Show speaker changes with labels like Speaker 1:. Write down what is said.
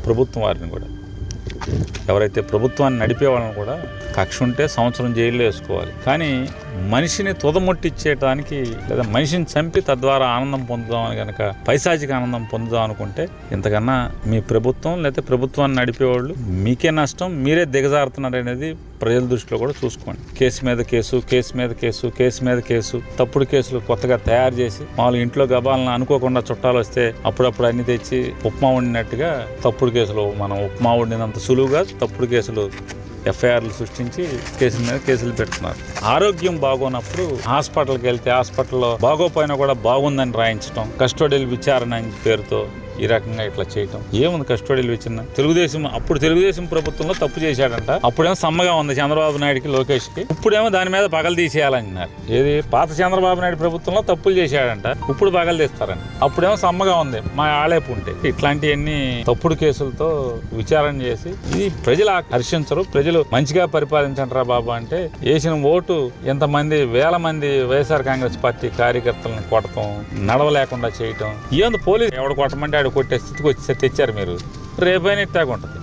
Speaker 1: ప్రభుత్వం వారిని కూడా, ఎవరైతే ప్రభుత్వాన్ని నడిపే వాళ్ళని కూడా కక్ష ఉంటే సంవత్సరం జైల్లో వేసుకోవాలి. కానీ మనిషిని తుదముట్టిచ్చేయడానికి లేదా మనిషిని చంపి తద్వారా ఆనందం పొందుదామని కనుక పైశాచిక ఆనందం పొందుదాం అనుకుంటే ఇంతకన్నా మీ ప్రభుత్వం లేకపోతే ప్రభుత్వాన్ని నడిపేవాళ్ళు మీకే నష్టం, మీరే దిగజారుతున్నారు అనేది ప్రజల దృష్టిలో కూడా చూసుకోండి. కేసు మీద కేసు, కేసు మీద కేసు, కేసు మీద కేసు, తప్పుడు కేసులు కొత్తగా తయారు చేసి మామూలు ఇంట్లో గబాలను అనుకోకుండా చుట్టాలు వస్తే అప్పుడప్పుడు అన్ని తెచ్చి ఉప్మా వండినట్టుగా తప్పుడు కేసులు, మనం ఉప్మా వండినంత సులువుగా తప్పుడు కేసులు ఎఫ్ఐఆర్లు సృష్టించి కేసుల మీద కేసులు పెడుతున్నారు. ఆరోగ్యం బాగోనప్పుడు హాస్పిటల్కి వెళ్తే హాస్పిటల్లో బాగోపోయినా కూడా బాగుందని రాయించడం, కస్టోడియల్ విచారణ పేరుతో ఈ రకంగా ఇట్లా చేయటం. ఏముంది కస్టోడియల్ విచారణ? తెలుగుదేశం ప్రభుత్వంలో తప్పు చేశాడంట, అప్పుడేమో సమ్మగా ఉంది చంద్రబాబు నాయుడుకి, లోకేష్కి, ఇప్పుడేమో దాని మీద పగలు తీసేయాలంటున్నారు. ఏది పాత చంద్రబాబు నాయుడు ప్రభుత్వంలో తప్పులు చేశాడంట, ఇప్పుడు పగలు తీస్తారంట, అప్పుడేమో సమ్మగా ఉంది మా ఆలేపు ఉంటే. ఇట్లాంటివన్నీ తప్పుడు కేసులతో విచారణ చేసి ఇది ప్రజలు హర్షించరు. ప్రజలు మంచిగా పరిపాలించంటారా బాబు అంటే వేసిన ఓటు ఎంతమంది వేల మంది వైఎస్ఆర్ కాంగ్రెస్ పార్టీ కార్యకర్తలను కొట్టడం, నడవలేకుండా చేయటం. ఏంది పోలీసు ఎవడు కొట్టమంటే ఆడు కొట్టే స్థితికి వచ్చి తెచ్చారు మీరు. రేపైనా ఇట్టాగుంటుంది.